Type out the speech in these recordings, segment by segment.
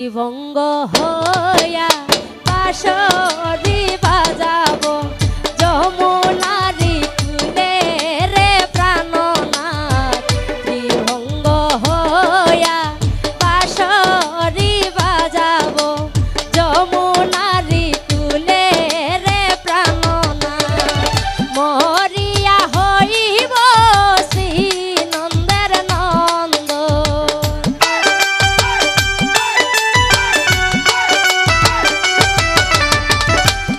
ভঙ্গ হইয়া বাঁশরি বাজাবো যমুনারি কূলে রে প্রাণনাথ। ত্রিভঙ্গ হইয়া বাঁশরি বাজাবো যমুনারি কূলে রে প্রাণনাথ। মরিয়া হইব শ্রী নন্দের নন্দ,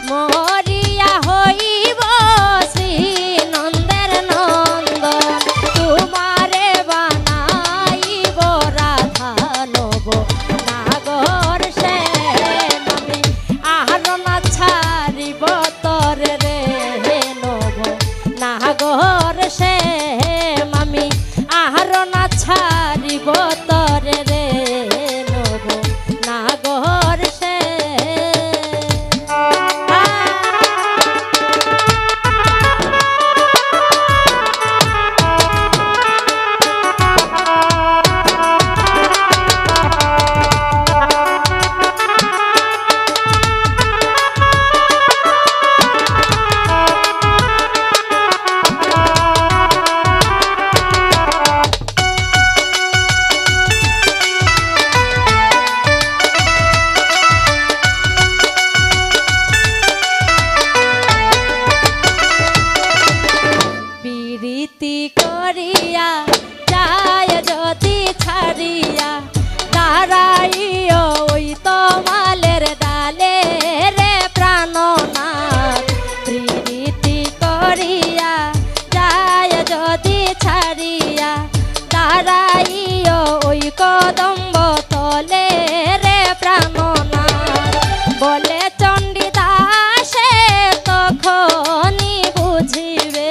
মরিয়া হইব শ্রী নন্দের নন্দ। তোমারে বানাইব রাধা নব নাগর সেন, আমি আর না ছাড়িব তরে রে নব নাগর সেন, আমি আর না ছাড়িব তরে রে নব নাগর সেন। প্রীতি করিয়া যায় যদি ছাড়িয়া দাঁড়াইও ওই তমালের ডালে রে প্রাণনাথ। প্রীতি করিয়া যায় যদি ছাড়িয়া দাঁড়াইও ওই কদম্ব তলে রে প্রাণনাথ। বলে চণ্ডীদাসে তখনই বুঝিবে,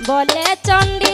বলে চণ্ডী